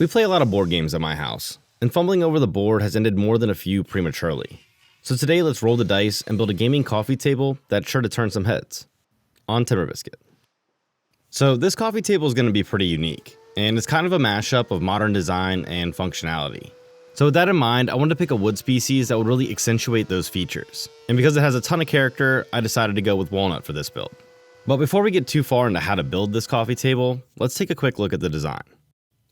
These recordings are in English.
We play a lot of board games at my house, and fumbling over the board has ended more than a few prematurely. So today let's roll the dice and build a gaming coffee table that's sure to turn some heads. On Timber Biscuit. So this coffee table is going to be pretty unique, and it's kind of a mashup of modern design and functionality. So with that in mind, I wanted to pick a wood species that would really accentuate those features. And because it has a ton of character, I decided to go with walnut for this build. But before we get too far into how to build this coffee table, let's take a quick look at the design.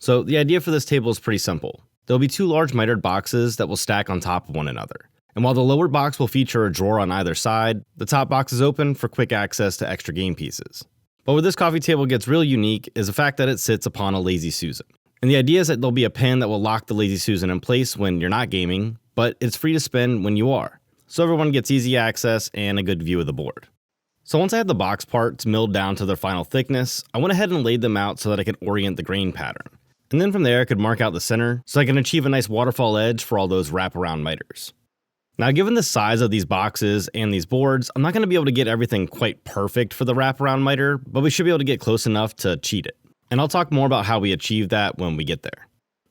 So the idea for this table is pretty simple. There'll be two large mitered boxes that will stack on top of one another. And while the lower box will feature a drawer on either side, the top box is open for quick access to extra game pieces. But where this coffee table gets really unique is the fact that it sits upon a Lazy Susan. And the idea is that there'll be a pin that will lock the Lazy Susan in place when you're not gaming, but it's free to spin when you are. So everyone gets easy access and a good view of the board. So once I had the box parts milled down to their final thickness, I went ahead and laid them out so that I could orient the grain pattern. And then from there I could mark out the center so I can achieve a nice waterfall edge for all those wraparound miters. Now given the size of these boxes and these boards, I'm not going to be able to get everything quite perfect for the wraparound miter, but we should be able to get close enough to cheat it. And I'll talk more about how we achieve that when we get there.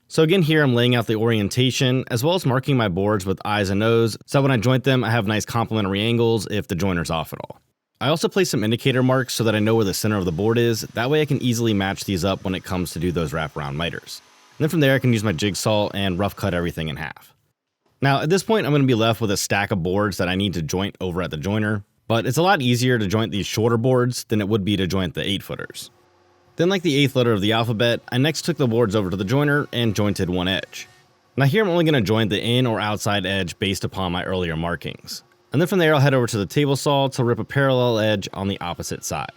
So again here I'm laying out the orientation as well as marking my boards with eyes and O's so when I joint them I have nice complementary angles if the joiner's off at all. I also place some indicator marks so that I know where the center of the board is, that way I can easily match these up when it comes to do those wraparound miters. And then from there I can use my jigsaw and rough cut everything in half. Now at this point I'm going to be left with a stack of boards that I need to joint over at the joiner, but it's a lot easier to joint these shorter boards than it would be to joint the 8-footers. Then like the 8th letter of the alphabet, I next took the boards over to the joiner and jointed one edge. Now here I'm only going to joint the in or outside edge based upon my earlier markings. And then from there I'll head over to the table saw to rip a parallel edge on the opposite side.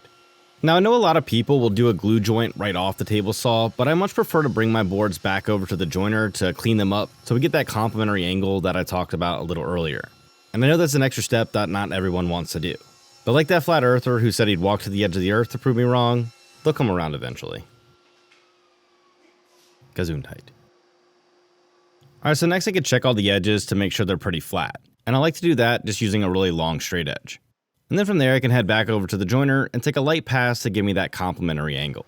Now I know a lot of people will do a glue joint right off the table saw, but I much prefer to bring my boards back over to the joiner to clean them up so we get that complementary angle that I talked about a little earlier. And I know that's an extra step that not everyone wants to do. But like that flat earther who said he'd walk to the edge of the earth to prove me wrong, they'll come around eventually. Gesundheit. Alright, so next I could check all the edges to make sure they're pretty flat. And I like to do that just using a really long straight edge. And then from there I can head back over to the joiner and take a light pass to give me that complementary angle.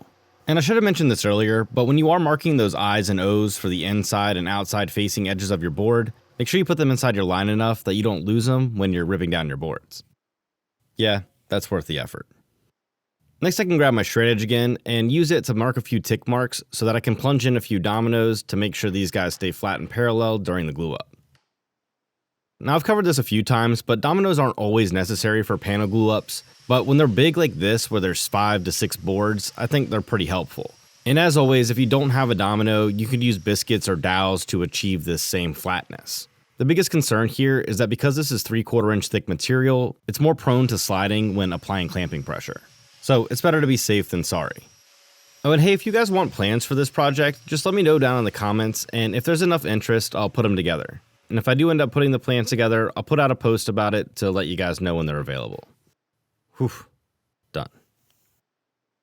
And I should have mentioned this earlier, but when you are marking those I's and O's for the inside and outside facing edges of your board, make sure you put them inside your line enough that you don't lose them when you're ripping down your boards. Yeah, that's worth the effort. Next I can grab my shred edge again and use it to mark a few tick marks so that I can plunge in a few dominoes to make sure these guys stay flat and parallel during the glue up. Now I've covered this a few times, but dominoes aren't always necessary for panel glue ups, but when they're big like this where there's 5 to 6 boards, I think they're pretty helpful. And as always, if you don't have a domino, you could use biscuits or dowels to achieve this same flatness. The biggest concern here is that because this is 3/4 inch thick material, it's more prone to sliding when applying clamping pressure. So it's better to be safe than sorry. Oh, and hey, if you guys want plans for this project, just let me know down in the comments, and if there's enough interest, I'll put them together. And if I do end up putting the plans together, I'll put out a post about it to let you guys know when they're available. Whew, done.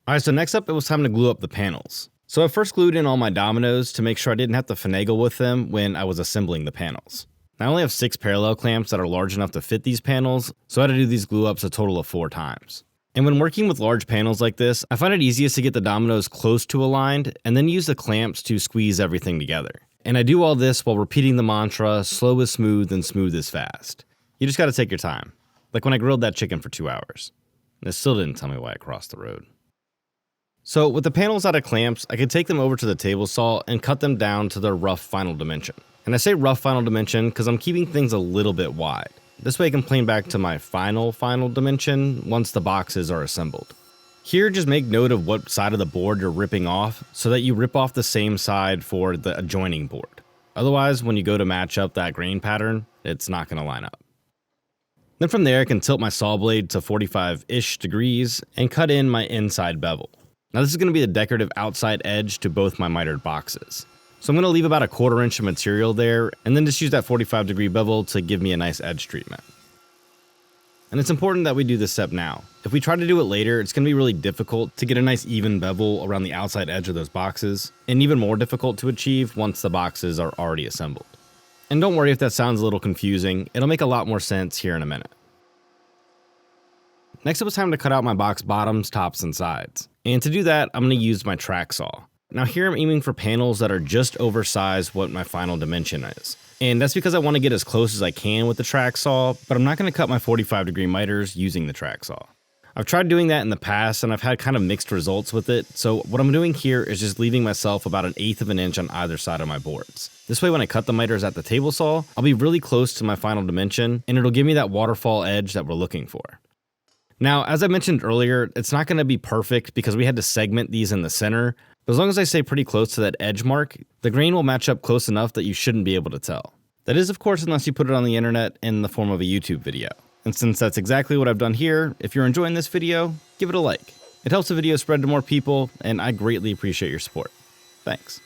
Alright, so next up it was time to glue up the panels. So I first glued in all my dominoes to make sure I didn't have to finagle with them when I was assembling the panels. I only have 6 parallel clamps that are large enough to fit these panels, so I had to do these glue ups a total of 4 times. And when working with large panels like this, I find it easiest to get the dominoes close to aligned and then use the clamps to squeeze everything together. And I do all this while repeating the mantra, slow is smooth and smooth is fast. You just gotta take your time. Like when I grilled that chicken for 2 hours. And it still didn't tell me why I crossed the road. So with the panels out of clamps, I could take them over to the table saw and cut them down to their rough final dimension. And I say rough final dimension because I'm keeping things a little bit wide. This way I can plane back to my final dimension once the boxes are assembled. Here, just make note of what side of the board you're ripping off so that you rip off the same side for the adjoining board. Otherwise, when you go to match up that grain pattern, it's not going to line up. Then from there, I can tilt my saw blade to 45-ish degrees and cut in my inside bevel. Now this is going to be the decorative outside edge to both my mitered boxes. So I'm going to leave about 1/4 inch of material there and then just use that 45-degree bevel to give me a nice edge treatment. And it's important that we do this step now. If we try to do it later, it's going to be really difficult to get a nice even bevel around the outside edge of those boxes, and even more difficult to achieve once the boxes are already assembled. And don't worry if that sounds a little confusing, it'll make a lot more sense here in a minute. Next it was time to cut out my box bottoms, tops, and sides. And to do that, I'm going to use my track saw. Now here I'm aiming for panels that are just oversized what my final dimension is. And that's because I want to get as close as I can with the track saw, but I'm not going to cut my 45-degree miters using the track saw. I've tried doing that in the past and I've had kind of mixed results with it, so what I'm doing here is just leaving myself about 1/8 of an inch on either side of my boards. This way when I cut the miters at the table saw, I'll be really close to my final dimension and it'll give me that waterfall edge that we're looking for. Now, as I mentioned earlier, it's not going to be perfect because we had to segment these in the center, but as long as I stay pretty close to that edge mark, the grain will match up close enough that you shouldn't be able to tell. That is, of course, unless you put it on the internet in the form of a YouTube video. And since that's exactly what I've done here, if you're enjoying this video, give it a like. It helps the video spread to more people, and I greatly appreciate your support. Thanks.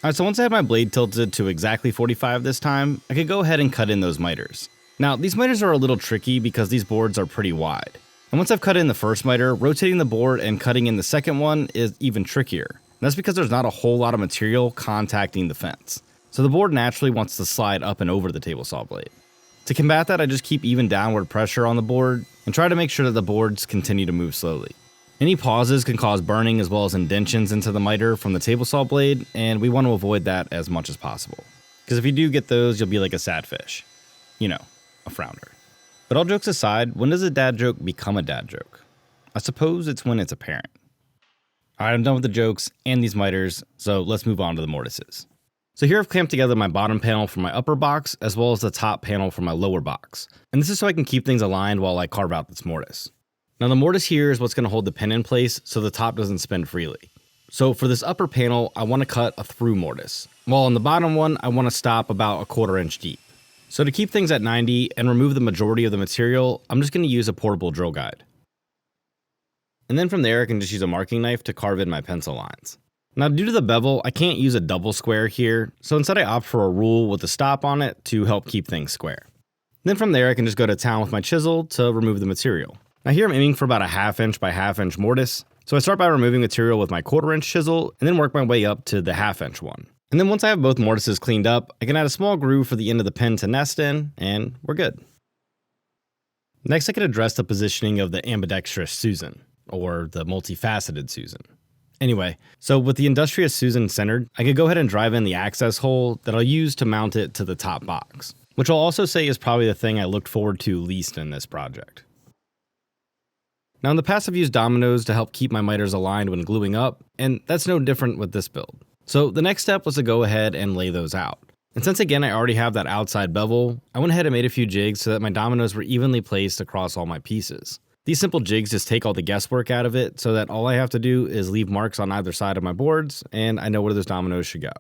Alright, so once I have my blade tilted to exactly 45 this time, I could go ahead and cut in those miters. Now, these miters are a little tricky because these boards are pretty wide. And once I've cut in the first miter, rotating the board and cutting in the second one is even trickier. And that's because there's not a whole lot of material contacting the fence. So the board naturally wants to slide up and over the table saw blade. To combat that, I just keep even downward pressure on the board and try to make sure that the boards continue to move slowly. Any pauses can cause burning as well as indentions into the miter from the table saw blade, and we want to avoid that as much as possible. Because if you do get those, you'll be like a sad fish. You know, a flounder. But all jokes aside, when does a dad joke become a dad joke? I suppose it's when it's apparent. Alright, I'm done with the jokes and these miters, so let's move on to the mortises. So here I've clamped together my bottom panel for my upper box, as well as the top panel for my lower box. And this is so I can keep things aligned while I carve out this mortise. Now the mortise here is what's going to hold the pin in place so the top doesn't spin freely. So for this upper panel, I want to cut a through mortise, while on the bottom one, I want to stop about 1/4 inch deep. So to keep things at 90 and remove the majority of the material, I'm just going to use a portable drill guide. And then from there, I can just use a marking knife to carve in my pencil lines. Now due to the bevel, I can't use a double square here, so instead I opt for a rule with a stop on it to help keep things square. Then from there, I can just go to town with my chisel to remove the material. Now here I'm aiming for about a 1/2 inch by 1/2 inch mortise, so I start by removing material with my 1/4 inch chisel and then work my way up to the 1/2 inch one. And then once I have both mortises cleaned up, I can add a small groove for the end of the pin to nest in, and we're good. Next I can address the positioning of the ambidextrous Susan, or the multifaceted Susan. Anyway, so with the industrious Susan centered, I could go ahead and drive in the access hole that I'll use to mount it to the top box, which I'll also say is probably the thing I looked forward to least in this project. Now in the past I've used dominoes to help keep my miters aligned when gluing up, and that's no different with this build. So the next step was to go ahead and lay those out. And since again I already have that outside bevel, I went ahead and made a few jigs so that my dominoes were evenly placed across all my pieces. These simple jigs just take all the guesswork out of it so that all I have to do is leave marks on either side of my boards and I know where those dominoes should go.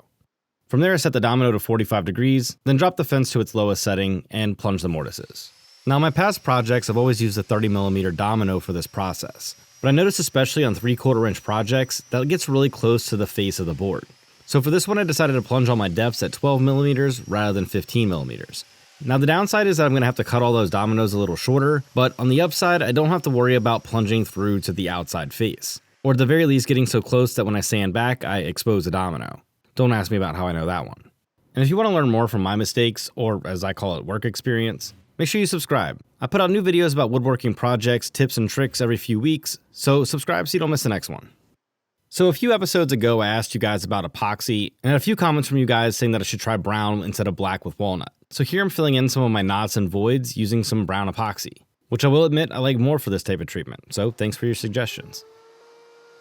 From there I set the domino to 45 degrees, then drop the fence to its lowest setting and plunge the mortises. Now in my past projects I've always used a 30mm domino for this process, but I noticed especially on 3/4 inch projects that it gets really close to the face of the board. So for this one I decided to plunge all my depths at 12mm rather than 15mm. Now the downside is that I'm going to have to cut all those dominoes a little shorter, but on the upside I don't have to worry about plunging through to the outside face. Or at the very least getting so close that when I sand back I expose a domino. Don't ask me about how I know that one. And if you want to learn more from my mistakes, or as I call it work experience, make sure you subscribe. I put out new videos about woodworking projects, tips and tricks every few weeks, so subscribe so you don't miss the next one. So a few episodes ago I asked you guys about epoxy, and I had a few comments from you guys saying that I should try brown instead of black with walnut. So here I'm filling in some of my knots and voids using some brown epoxy, which I will admit I like more for this type of treatment, so thanks for your suggestions.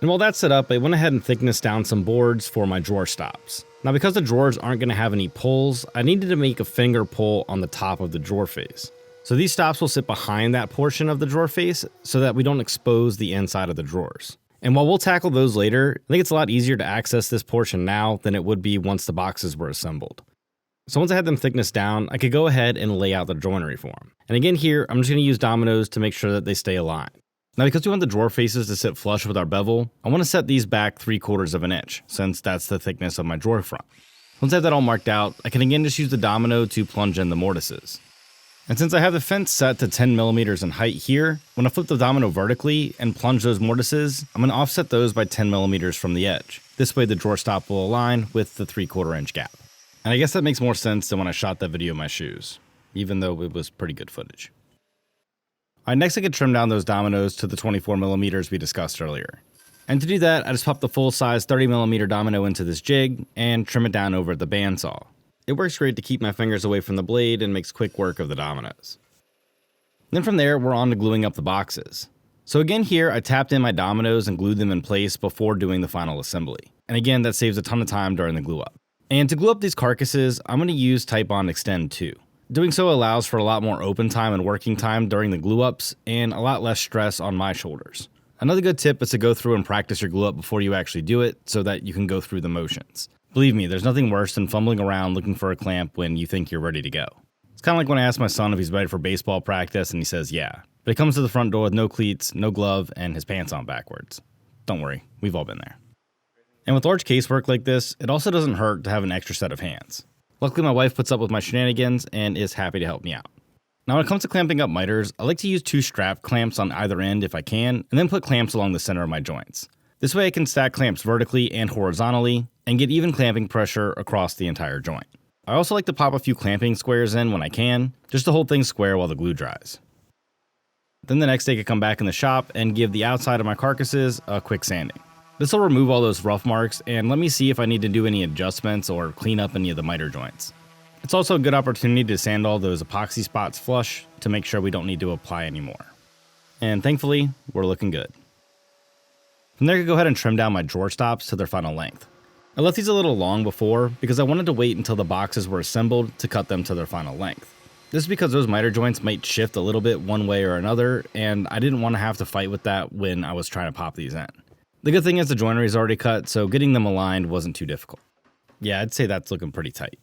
And while that's set up, I went ahead and thicknessed down some boards for my drawer stops. Now because the drawers aren't going to have any pulls, I needed to make a finger pull on the top of the drawer face. So these stops will sit behind that portion of the drawer face so that we don't expose the inside of the drawers. And while we'll tackle those later, I think it's a lot easier to access this portion now than it would be once the boxes were assembled. So once I had them thickness down, I could go ahead and lay out the joinery for them. And again here, I'm just going to use dominoes to make sure that they stay aligned. Now because we want the drawer faces to sit flush with our bevel, I want to set these back 3/4 of an inch, since that's the thickness of my drawer front. Once I have that all marked out, I can again just use the domino to plunge in the mortises. And since I have the fence set to 10mm in height here, when I flip the domino vertically and plunge those mortises, I'm going to offset those by 10mm from the edge. This way the drawer stop will align with the 3/4 inch gap. And I guess that makes more sense than when I shot that video of my shoes, even though it was pretty good footage. Alright, next I can trim down those dominoes to the 24mm we discussed earlier. And to do that, I just pop the full-size 30mm domino into this jig and trim it down over at the bandsaw. It works great to keep my fingers away from the blade and makes quick work of the dominoes. Then from there, we're on to gluing up the boxes. So again here, I tapped in my dominoes and glued them in place before doing the final assembly. And again, that saves a ton of time during the glue up. And to glue up these carcasses, I'm going to use Titebond Extend 2. Doing so allows for a lot more open time and working time during the glue ups and a lot less stress on my shoulders. Another good tip is to go through and practice your glue up before you actually do it so that you can go through the motions. Believe me, there's nothing worse than fumbling around looking for a clamp when you think you're ready to go. It's kind of like when I ask my son if he's ready for baseball practice and he says yeah, but he comes to the front door with no cleats, no glove, and his pants on backwards. Don't worry, we've all been there. And with large casework like this, it also doesn't hurt to have an extra set of hands. Luckily my wife puts up with my shenanigans and is happy to help me out. Now when it comes to clamping up miters, I like to use 2 strap clamps on either end if I can, and then put clamps along the center of my joints. This way I can stack clamps vertically and horizontally, and get even clamping pressure across the entire joint. I also like to pop a few clamping squares in when I can, just to hold things square while the glue dries. Then the next day I can come back in the shop and give the outside of my carcasses a quick sanding. This will remove all those rough marks and let me see if I need to do any adjustments or clean up any of the miter joints. It's also a good opportunity to sand all those epoxy spots flush to make sure we don't need to apply anymore. And thankfully, we're looking good. From there I can go ahead and trim down my drawer stops to their final length. I left these a little long before because I wanted to wait until the boxes were assembled to cut them to their final length. This is because those miter joints might shift a little bit one way or another, and I didn't want to have to fight with that when I was trying to pop these in. The good thing is the joinery is already cut, so getting them aligned wasn't too difficult. Yeah, I'd say that's looking pretty tight.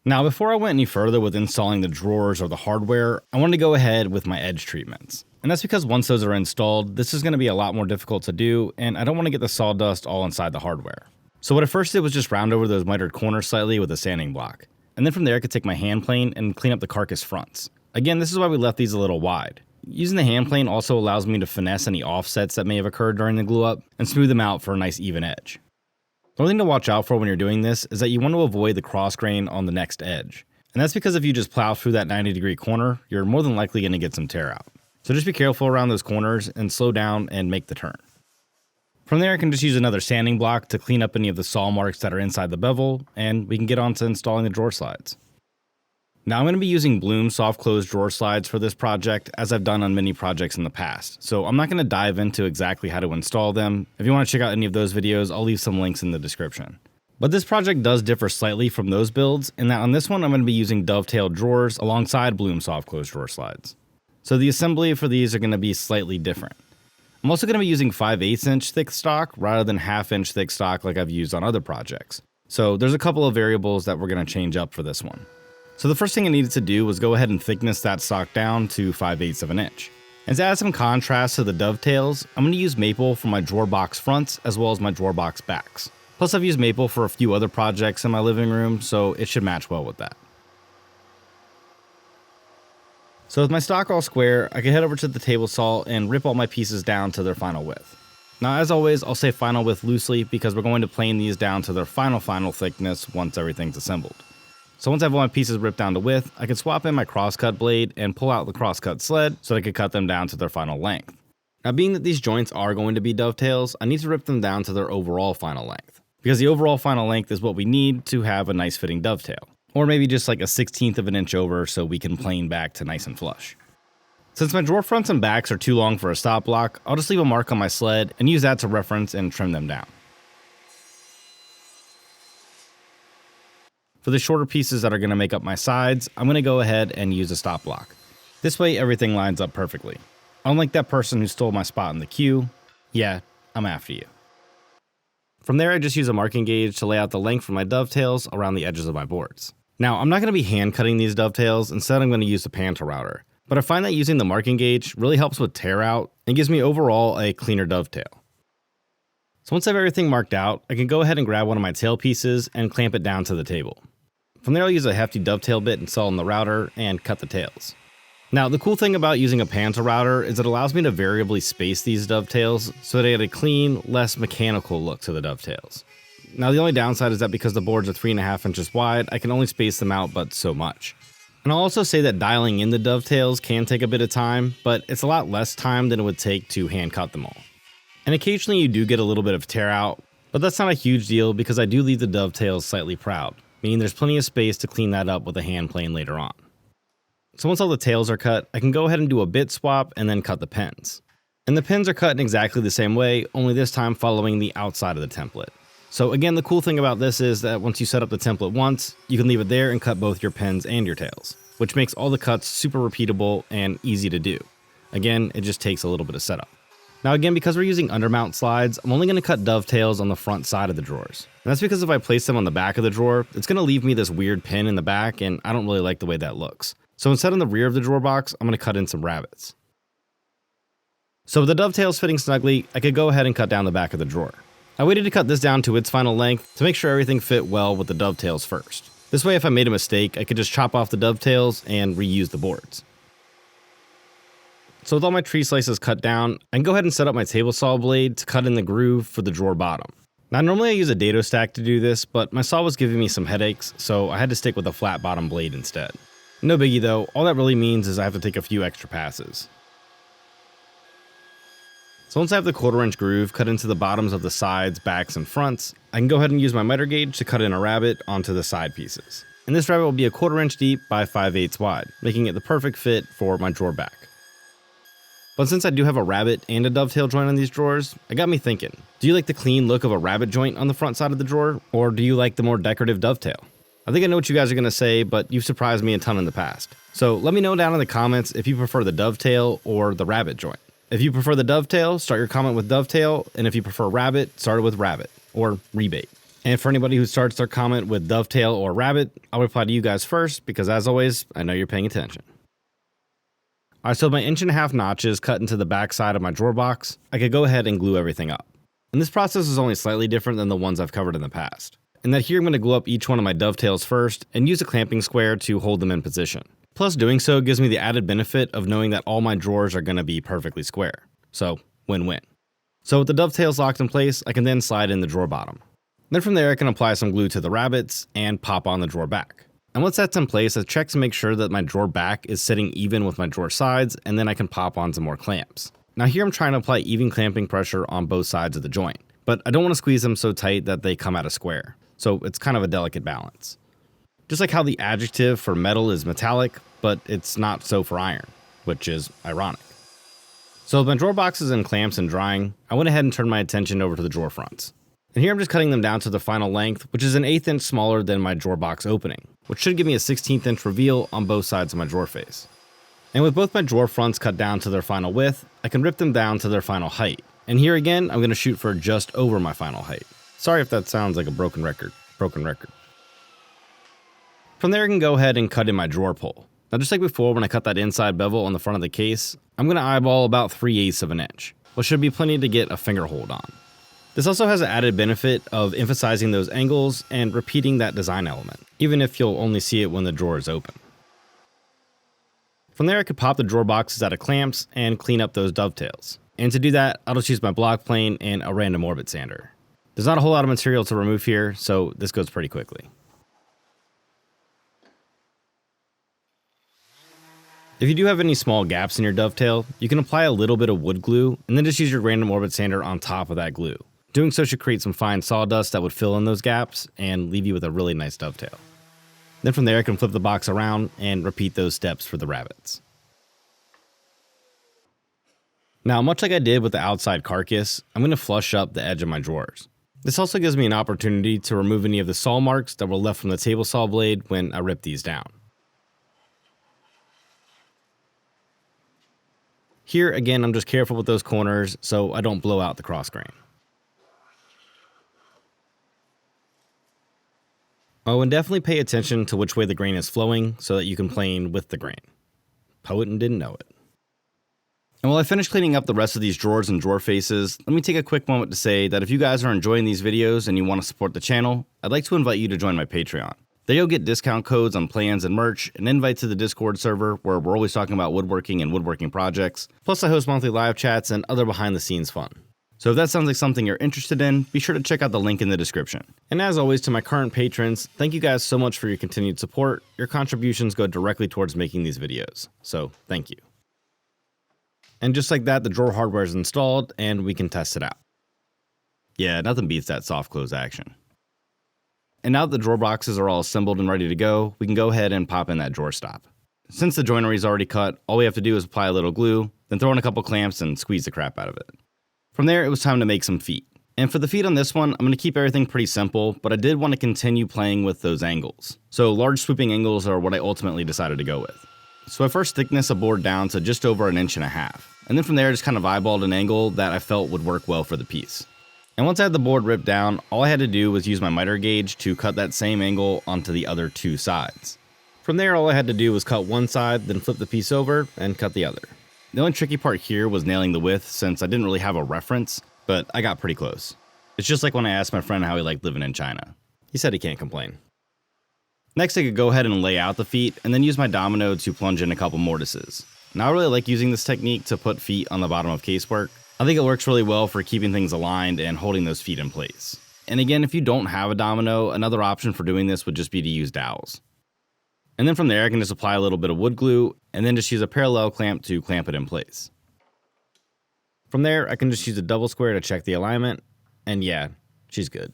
Now, before I went any further with installing the drawers or the hardware, I wanted to go ahead with my edge treatments. And that's because once those are installed, this is going to be a lot more difficult to do, and I don't want to get the sawdust all inside the hardware. So what I first did was just round over those mitered corners slightly with a sanding block. And then from there I could take my hand plane and clean up the carcass fronts. Again, this is why we left these a little wide. Using the hand plane also allows me to finesse any offsets that may have occurred during the glue up and smooth them out for a nice even edge. The only thing to watch out for when you're doing this is that you want to avoid the cross grain on the next edge. And that's because if you just plow through that 90-degree corner, you're more than likely going to get some tear out. So just be careful around those corners and slow down and make the turn. From there I can just use another sanding block to clean up any of the saw marks that are inside the bevel, and we can get on to installing the drawer slides. Now I'm going to be using Bloom soft close drawer slides for this project, as I've done on many projects in the past, so I'm not going to dive into exactly how to install them. If you want to check out any of those videos, I'll leave some links in the description. But this project does differ slightly from those builds, in that on this one I'm going to be using dovetailed drawers alongside Bloom soft close drawer slides. So the assembly for these are going to be slightly different. I'm also going to be using 5/8 inch thick stock rather than 1/2 inch thick stock like I've used on other projects. So there's a couple of variables that we're going to change up for this one. So the first thing I needed to do was go ahead and thickness that stock down to 5/8 of an inch. And to add some contrast to the dovetails, I'm going to use maple for my drawer box fronts as well as my drawer box backs. Plus I've used maple for a few other projects in my living room, so it should match well with that. So with my stock all square, I can head over to the table saw and rip all my pieces down to their final width. Now as always, I'll say final width loosely because we're going to plane these down to their final thickness once everything's assembled. So once I have all my pieces ripped down to width, I can swap in my crosscut blade and pull out the crosscut sled so I can cut them down to their final length. Now being that these joints are going to be dovetails, I need to rip them down to their overall final length, because the overall final length is what we need to have a nice fitting dovetail. Or maybe just like a 1/16 of an inch over so we can plane back to nice and flush. Since my drawer fronts and backs are too long for a stop block, I'll just leave a mark on my sled and use that to reference and trim them down. For the shorter pieces that are going to make up my sides, I'm going to go ahead and use a stop block. This way everything lines up perfectly. Unlike that person who stole my spot in the queue, yeah, I'm after you. From there I just use a marking gauge to lay out the length for my dovetails around the edges of my boards. Now I'm not going to be hand cutting these dovetails, instead I'm going to use the Panther router. But I find that using the marking gauge really helps with tear out and gives me overall a cleaner dovetail. So once I have everything marked out, I can go ahead and grab one of my tail pieces and clamp it down to the table. From there I'll use a hefty dovetail bit installed in the router and cut the tails. Now the cool thing about using a Panther router is it allows me to variably space these dovetails so they get a clean, less mechanical look to the dovetails. Now the only downside is that because the boards are 3.5 inches wide, I can only space them out but so much. And I'll also say that dialing in the dovetails can take a bit of time, but it's a lot less time than it would take to hand cut them all. And occasionally you do get a little bit of tear out, but that's not a huge deal because I do leave the dovetails slightly proud, meaning there's plenty of space to clean that up with a hand plane later on. So once all the tails are cut, I can go ahead and do a bit swap and then cut the pins. And the pins are cut in exactly the same way, only this time following the outside of the template. So again, the cool thing about this is that once you set up the template once, you can leave it there and cut both your pins and your tails, which makes all the cuts super repeatable and easy to do. Again, it just takes a little bit of setup. Now again, because we're using undermount slides, I'm only going to cut dovetails on the front side of the drawers. And that's because if I place them on the back of the drawer, it's going to leave me this weird pin in the back, and I don't really like the way that looks. So instead on the rear of the drawer box, I'm going to cut in some rabbets. So with the dovetails fitting snugly, I could go ahead and cut down the back of the drawer. I waited to cut this down to its final length to make sure everything fit well with the dovetails first. This way if I made a mistake, I could just chop off the dovetails and reuse the boards. So with all my tree slices cut down, I can go ahead and set up my table saw blade to cut in the groove for the drawer bottom. Now normally I use a dado stack to do this, but my saw was giving me some headaches, so I had to stick with a flat bottom blade instead. No biggie though, all that really means is I have to take a few extra passes. So once I have the 1/4 inch groove cut into the bottoms of the sides, backs, and fronts, I can go ahead and use my miter gauge to cut in a rabbet onto the side pieces. And this rabbet will be a 1/4 inch deep by 5/8 wide, making it the perfect fit for my drawer back. But since I do have a rabbet and a dovetail joint on these drawers, it got me thinking, do you like the clean look of a rabbet joint on the front side of the drawer, or do you like the more decorative dovetail? I think I know what you guys are going to say, but you've surprised me a ton in the past. So let me know down in the comments if you prefer the dovetail or the rabbet joint. If you prefer the dovetail, start your comment with dovetail, and if you prefer rabbet, start it with rabbet, or rebate. And for anybody who starts their comment with dovetail or rabbet, I'll reply to you guys first, because as always, I know you're paying attention. Alright, so with my 1.5 inch notches cut into the back side of my drawer box, I could go ahead and glue everything up. And this process is only slightly different than the ones I've covered in the past. In that here I'm going to glue up each one of my dovetails first and use a clamping square to hold them in position. Plus doing so gives me the added benefit of knowing that all my drawers are going to be perfectly square. So, win-win. So with the dovetails locked in place, I can then slide in the drawer bottom. Then from there I can apply some glue to the rabbets and pop on the drawer back. And once that's in place, I check to make sure that my drawer back is sitting even with my drawer sides, and then I can pop on some more clamps. Now here I'm trying to apply even clamping pressure on both sides of the joint, but I don't want to squeeze them so tight that they come out a square. So it's kind of a delicate balance. Just like how the adjective for metal is metallic, but it's not so for iron, which is ironic. So with my drawer boxes and clamps and drying, I went ahead and turned my attention over to the drawer fronts. And here I'm just cutting them down to the final length, which is an 1/8 inch smaller than my drawer box opening, which should give me a 1/16 inch reveal on both sides of my drawer face. And with both my drawer fronts cut down to their final width, I can rip them down to their final height. And here again, I'm going to shoot for just over my final height. Sorry if that sounds like a broken record. From there I can go ahead and cut in my drawer pull. Now just like before when I cut that inside bevel on the front of the case, I'm going to eyeball about 3/8 of an inch, which should be plenty to get a finger hold on. This also has an added benefit of emphasizing those angles and repeating that design element, even if you'll only see it when the drawer is open. From there I could pop the drawer boxes out of clamps and clean up those dovetails. And to do that, I'll just use my block plane and a random orbit sander. There's not a whole lot of material to remove here, so this goes pretty quickly. If you do have any small gaps in your dovetail, you can apply a little bit of wood glue and then just use your random orbit sander on top of that glue. Doing so should create some fine sawdust that would fill in those gaps and leave you with a really nice dovetail. Then from there I can flip the box around and repeat those steps for the rabbets. Now, much like I did with the outside carcass, I'm going to flush up the edge of my drawers. This also gives me an opportunity to remove any of the saw marks that were left from the table saw blade when I ripped these down. Here, again, I'm just careful with those corners so I don't blow out the cross grain. Oh, and definitely pay attention to which way the grain is flowing so that you can plane with the grain. Poet and didn't know it. And while I finish cleaning up the rest of these drawers and drawer faces, let me take a quick moment to say that if you guys are enjoying these videos and you want to support the channel, I'd like to invite you to join my Patreon. There you'll get discount codes on plans and merch, an invite to the Discord server where we're always talking about woodworking and woodworking projects, plus I host monthly live chats and other behind the scenes fun. So if that sounds like something you're interested in, be sure to check out the link in the description. And as always, to my current patrons, thank you guys so much for your continued support. Your contributions go directly towards making these videos, so thank you. And just like that, the drawer hardware is installed and we can test it out. Yeah, nothing beats that soft close action. And now that the drawer boxes are all assembled and ready to go, we can go ahead and pop in that drawer stop. Since the joinery is already cut, all we have to do is apply a little glue, then throw in a couple clamps and squeeze the crap out of it. From there, it was time to make some feet. And for the feet on this one, I'm going to keep everything pretty simple, but I did want to continue playing with those angles. So large swooping angles are what I ultimately decided to go with. So I first thickness a board down to just over 1.5 inches. And then from there, I just kind of eyeballed an angle that I felt would work well for the piece. And once I had the board ripped down, all I had to do was use my miter gauge to cut that same angle onto the other two sides. From there, all I had to do was cut one side, then flip the piece over and cut the other. The only tricky part here was nailing the width since I didn't really have a reference, but I got pretty close. It's just like when I asked my friend how he liked living in China. He said he can't complain. Next, I could go ahead and lay out the feet and then use my domino to plunge in a couple mortises. Now I really like using this technique to put feet on the bottom of casework. I think it works really well for keeping things aligned and holding those feet in place. And again, if you don't have a domino, another option for doing this would just be to use dowels. And then from there, I can just apply a little bit of wood glue and then just use a parallel clamp to clamp it in place. From there, I can just use a double square to check the alignment, and yeah, she's good.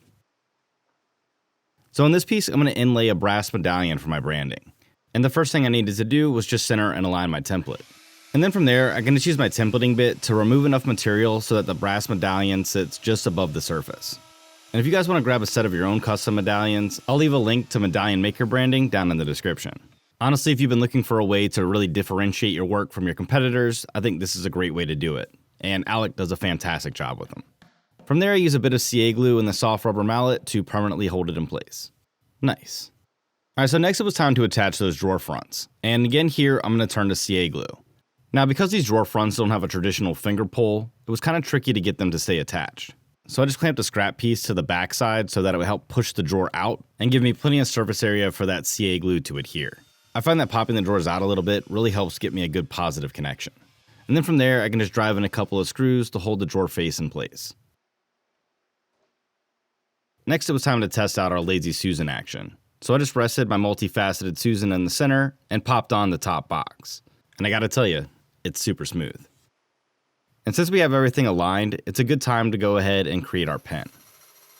So in this piece, I'm going to inlay a brass medallion for my branding. And the first thing I needed to do was just center and align my template. And then from there, I can just use my templating bit to remove enough material so that the brass medallion sits just above the surface. And if you guys want to grab a set of your own custom medallions, I'll leave a link to medallion maker branding down in the description. Honestly, if you've been looking for a way to really differentiate your work from your competitors, I think this is a great way to do it. And Alec does a fantastic job with them. From there, I use a bit of CA glue and the soft rubber mallet to permanently hold it in place. Nice. Alright, so next it was time to attach those drawer fronts. And again here, I'm going to turn to CA glue. Now because these drawer fronts don't have a traditional finger pull, it was kind of tricky to get them to stay attached. So I just clamped a scrap piece to the back side so that it would help push the drawer out and give me plenty of surface area for that CA glue to adhere. I find that popping the drawers out a little bit really helps get me a good positive connection. And then from there, I can just drive in a couple of screws to hold the drawer face in place. Next, it was time to test out our Lazy Susan action. So I just rested my multifaceted Susan in the center and popped on the top box. And I gotta tell you, it's super smooth. And since we have everything aligned, it's a good time to go ahead and create our pen.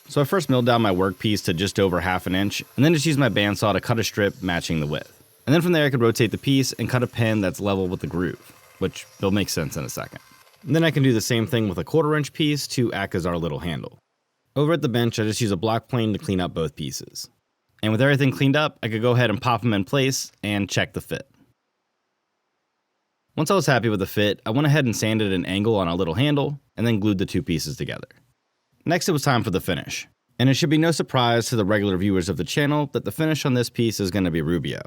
So I first milled down my workpiece to just over 1/2 inch, and then just used my bandsaw to cut a strip matching the width. And then from there I could rotate the piece and cut a pen that's level with the groove, which will make sense in a second. And then I can do the same thing with a 1/4 inch piece to act as our little handle. Over at the bench, I just use a block plane to clean up both pieces. And with everything cleaned up, I could go ahead and pop them in place and check the fit. Once I was happy with the fit, I went ahead and sanded an angle on a little handle, and then glued the two pieces together. Next it was time for the finish. And it should be no surprise to the regular viewers of the channel that the finish on this piece is going to be Rubio.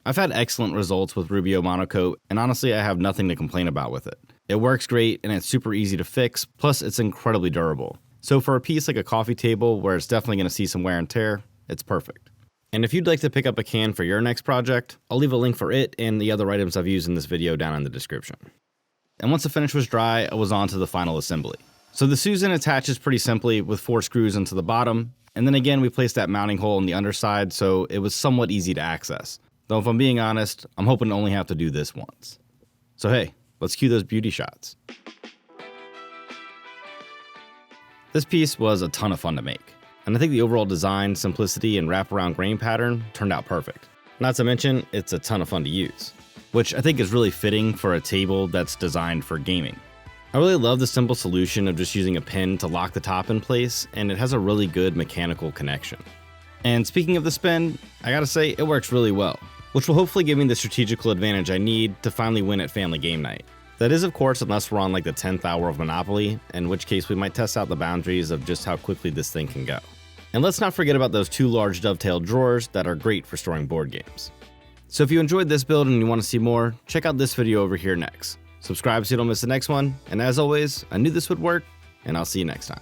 I've had excellent results with Rubio monocoat, and honestly I have nothing to complain about with it. It works great, and it's super easy to fix, plus it's incredibly durable. So for a piece like a coffee table where it's definitely going to see some wear and tear, it's perfect. And if you'd like to pick up a can for your next project, I'll leave a link for it and the other items I've used in this video down in the description. And once the finish was dry, I was on to the final assembly. So the Susan attaches pretty simply with 4 screws into the bottom, and then again we placed that mounting hole on the underside so it was somewhat easy to access. Though if I'm being honest, I'm hoping to only have to do this once. So hey, let's cue those beauty shots. This piece was a ton of fun to make. And I think the overall design, simplicity, and wraparound grain pattern turned out perfect. Not to mention, it's a ton of fun to use, which I think is really fitting for a table that's designed for gaming. I really love the simple solution of just using a pin to lock the top in place, and it has a really good mechanical connection. And speaking of the spin, I gotta say, it works really well, which will hopefully give me the strategical advantage I need to finally win at family game night. That is, of course, unless we're on like the 10th hour of Monopoly, in which case we might test out the boundaries of just how quickly this thing can go. And let's not forget about those 2 large dovetailed drawers that are great for storing board games. So if you enjoyed this build and you want to see more, check out this video over here next. Subscribe so you don't miss the next one, and as always, I knew this would work, and I'll see you next time.